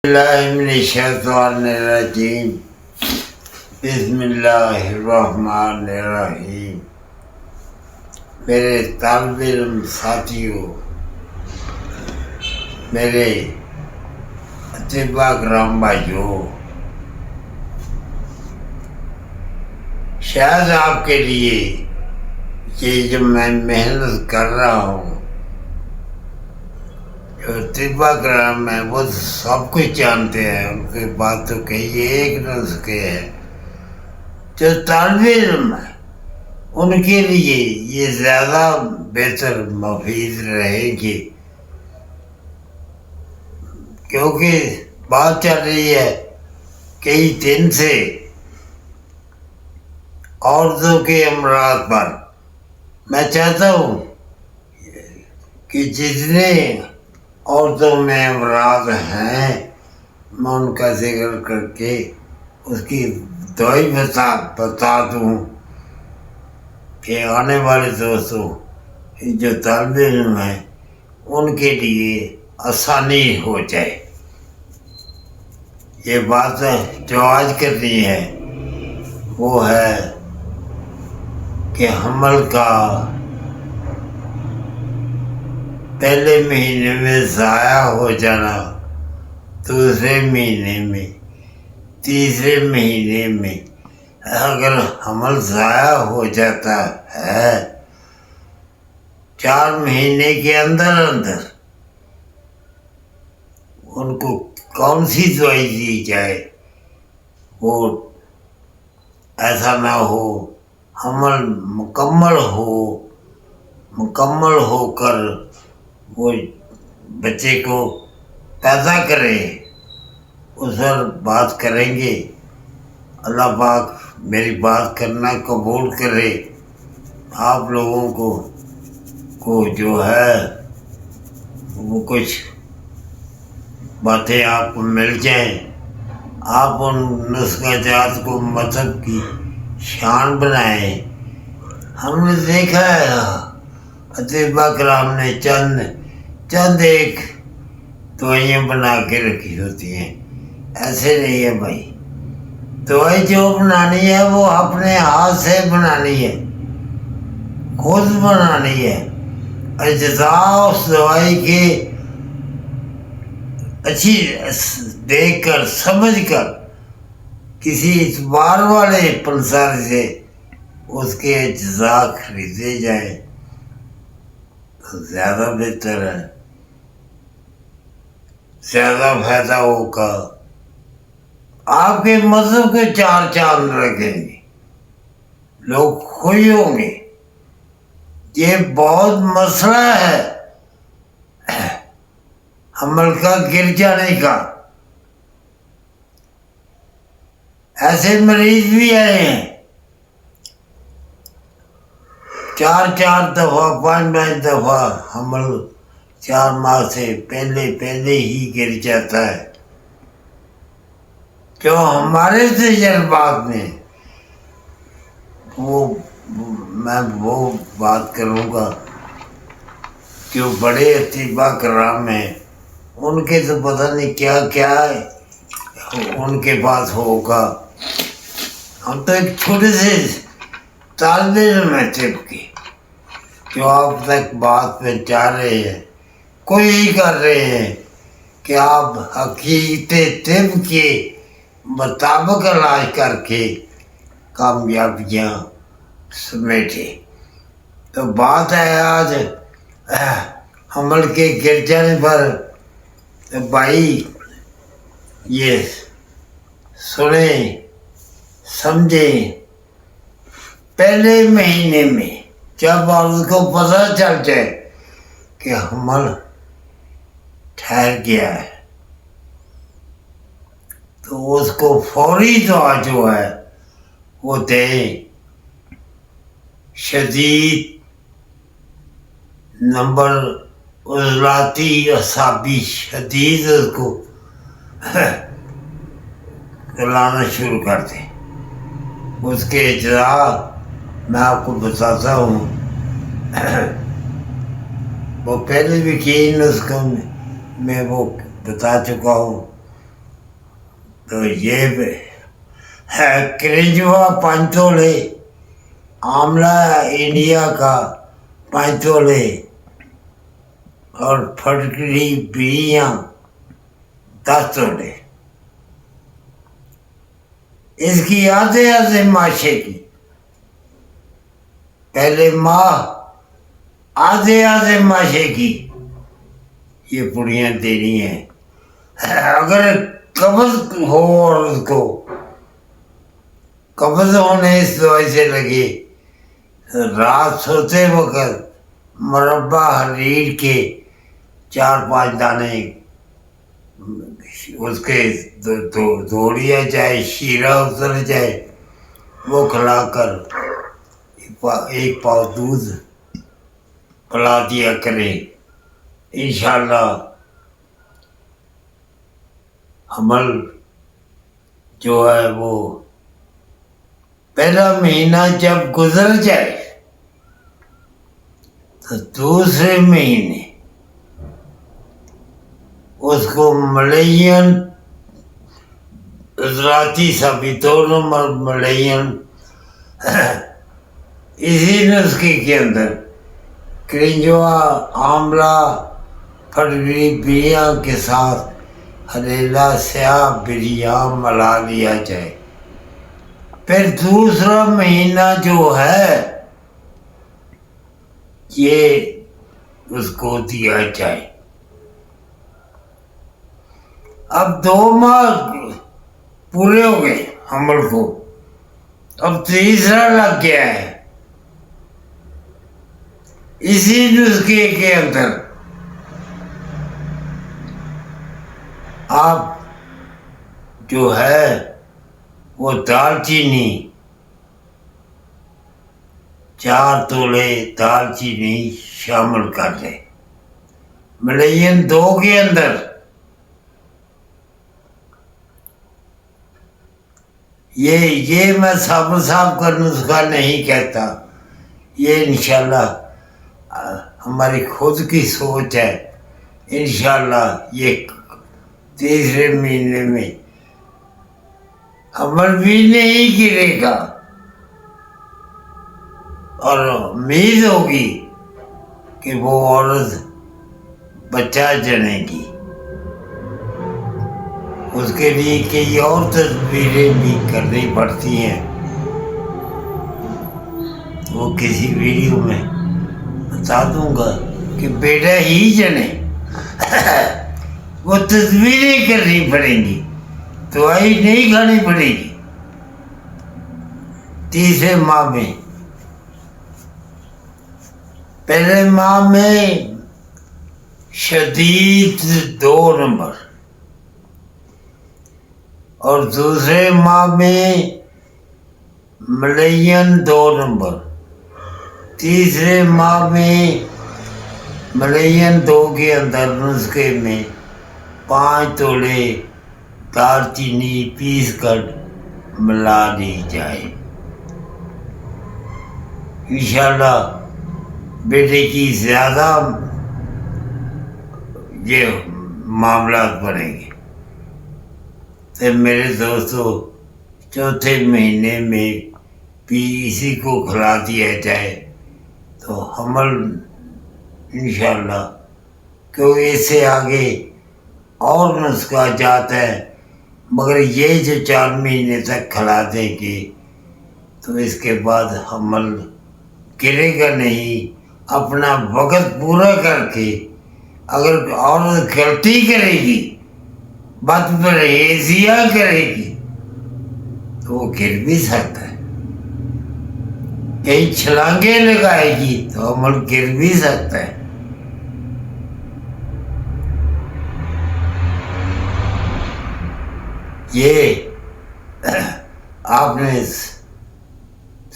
اللہ من الشیطان الرجیم بسم اللہ الرحمن الرحیم۔ میرے طالب علم ساتھیوں، میرے اطباء کرام بھائیوں، شاید آپ کے لیے یہ جو میں محنت کر رہا ہوں، جو طباء کرام ہیں وہ سب کچھ جانتے ہیں، ان کی باتوں کے یہ ایک نسخے ہے۔ جو طالب علم ہے ان کے لیے یہ زیادہ بہتر مفید رہے گی، کیونکہ بات چل رہی ہے کئی دن سے عورتوں کے امراض پر۔ میں چاہتا ہوں کہ جتنے عورتوں میں امراض ہیں میں ان کا ذکر کر کے اس کی دوائی بتا دوں کہ آنے والے دوستوں جو طالب علم ہیں ان کے لیے آسانی ہو جائے۔ یہ بات جو آج کرنی ہے وہ ہے کہ حمل کا پہلے مہینے میں ضائع ہو جانا، دوسرے مہینے میں، تیسرے مہینے میں اگر حمل ضائع ہو جاتا ہے 4 مہینے کے اندر ان کو کون سی دوائی دی جائے، وہ ایسا نہ ہو حمل مکمل ہو کر وہ بچے کو پیدا کرے۔ اس پر بات کریں گے۔ اللہ پاک میری بات کرنا قبول کرے، آپ لوگوں کو جو ہے وہ کچھ باتیں آپ کو مل جائیں، آپ ان نسخہ جات کو مذہب کی شان بنائیں۔ ہم نے دیکھا ہے اطباء کرام نے چند ایک دوائیاں بنا کے رکھی ہوتی ہیں، ایسے نہیں ہے بھائی۔ دوائی جو بنانی ہے وہ اپنے ہاتھ سے بنانی ہے، خود بنانی ہے۔ اجزاء اس دوائی کے اچھی دیکھ کر سمجھ کر کسی اعتبار والے پنسار سے اس کے اجزاء خریدے جائیں تو زیادہ بہتر ہے، زیادہ فائدہ ہوگا۔ آپ کے مذہب کے 4 چاند رکھیں گے، لوگ خوش ہوں گے۔ یہ بہت مسئلہ ہے حمل کا گر جانے کا۔ ایسے مریض بھی آئے ہیں 4 دفعہ 5 دفعہ حمل 4 ماہ سے پہلے ہی گر جاتا ہے۔ جو ہمارے تجربات میں میں وہ بات کروں گا، جو بڑے اطباء کرام ہیں ان کے تو پتہ نہیں کیا ہے ان کے پاس ہوگا۔ ہم تو ایک چھوٹے سے طالب علم ہیں طب کی، جو آپ تک بات پہنچا رہے ہیں، کوئی کر رہے ہیں کہ آپ حقیقت طب کے مطابق علاج کر کے کامیابیاں سمیٹے۔ تو بات ہے آج حمل کے گر جانے پر، تو بھائی یہ سنیں سمجھیں، پہلے مہینے میں جب عورت کو پتہ چل جائے کہ حمل ٹھہر گیا ہے تو اس کو فوری دعا جو ہے وہ دیں۔ شدید نمبر عضلاتی اعصابی شدید اس کو لانا شروع کر دیں۔ اس کے اجزاء میں آپ کو بتاتا ہوں، وہ پہلے بھی کئی نسخوں میں وہ بتا چکا ہوں۔ تو یہ ہے کرنجوا 5 تولے، آملہ انڈیا کا 5 تولے، اور پھٹکری بیڑیاں 10 تولے۔ اس کی آدھے ماشے کی پہلے ماہ آدھے ماشے کی یہ پڑیاں دینی ہیں۔ اگر قبض ہو اور اس کو قبض ہونے اس دوائی سے لگے، رات سوتے وقت مربع حریر کے 4-5 دانے اس کے دھو لیا جائے، شیرہ اتر جائے، وہ کھلا کر 1 پاؤ دودھ پلا دیا کریں، انشاءاللہ حمل جو ہے وہ پہلا مہینہ جب گزر جائے تو دوسرے مہینے اس کو ملین عضلاتی سبھی 2 نمبر ملین اسی نسخے کے اندر کرنجوا آملہ پھٹکری بیڑیاں کے ساتھ ہریلا سیاہ بریاں ملا لیا جائے۔ پھر دوسرا مہینہ جو ہے یہ اس کو دیا جائے۔ اب 2 ماہ پورے ہو گئے حمل کو، اب تیسرا لگ گیا ہے۔ اسی نسخے کے اندر آپ جو ہے وہ دال چینی 4 تولے دال چینی شامل کر دیں ملین 2 کے اندر۔ یہ میں صاحب کا نسخہ نہیں کہتا، یہ انشاءاللہ ہماری خود کی سوچ ہے۔ انشاءاللہ یہ تیسرے مہینے میں حمل بھی نہیں گرے گا، اور امید ہوگی کہ وہ عورت بچہ جنے گی۔ اس کے لیے کئی اور تدبیریں بھی کرنی پڑتی ہیں، وہ کسی ویڈیو میں بتا دوں گا کہ بیٹا ہی جنے وہ تدبیریں کرنی پڑیں گی، دوائی نہیں کھانی پڑے گی۔ تیسرے ماہ میں، پہلے ماہ میں شدید 2 نمبر، اور دوسرے ماہ میں ملین 2 نمبر، تیسرے ماہ میں ملین 2 کے اندر نسخے میں 5 تولے دال چینی پیس کر ملا دی جائے۔ انشاءاللہ بیٹے کی زیادہ یہ معاملات بنیں گے۔ تو میرے دوستو، 4تھے مہینے میں بھی اسی کو کھلا دیا جائے تو حمل انشاءاللہ، کیونکہ اس سے آگے اور نسخہ جاتا ہے، مگر یہ جو 4 مہینے تک کھلا دیں گے تو اس کے بعد حمل گرے گا نہیں۔ اپنا وقت پورا کر کے اگر عورت غلطی کرے گی، بد پرہیزیاں کرے گی، تو وہ گر بھی سکتا ہے، کہیں چھلانگیں لگائے گی تو حمل گر بھی سکتا ہے۔ یہ آپ نے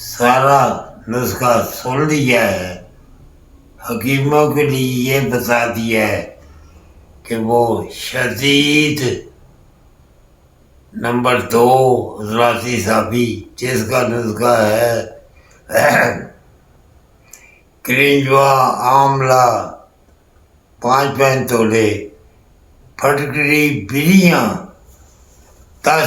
سارا نسخہ سن لیا ہے، حکیموں کے لیے یہ بتا دیا ہے کہ وہ شدید نمبر 2 عضلاتی سابی، جس کا نسخہ ہے کرنجوا آملہ 5 تولے، پھٹکری بیڑیاں 10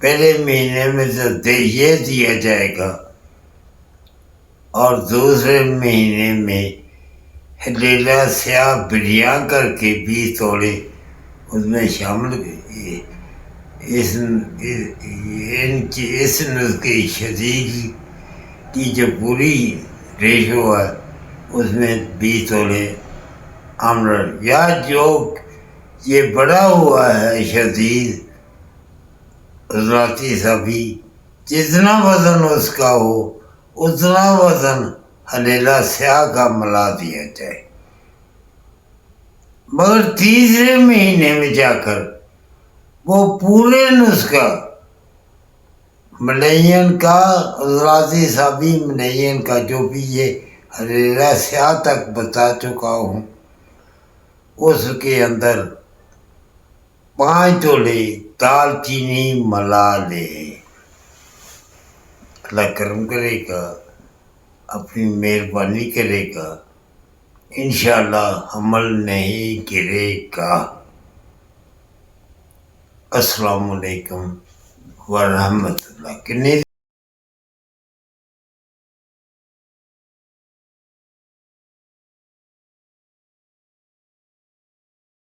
پہلے مہینے میں تو یہ دیا جائے گا، اور دوسرے مہینے میں لیلا سیاہ بریاں کر کے 20 توڑے اس میں شامل اس نسخے شدید کی جو پوری ریشو ہے اس میں 20 توڑے آملٹ، یا جو یہ بڑا ہوا ہے شدید ذاتی سبھی، جتنا وزن اس کا ہو اتنا وزن حلیلہ سیاہ کا ملا دیا جائے، مگر تیسرے مہینے میں جا کر وہ پورے نسخہ ملین کا ذاتی سبھی ملین کا جو بھی یہ حلیلہ سیاہ تک بتا چکا ہوں اس کے اندر 5 تولے دال چینی ملا لے۔ اللہ کرم کرے گا، اپنی مہربانی کرے گا، انشاءاللہ عمل نہیں گرے گا۔ السلام علیکم ورحمۃ اللہ۔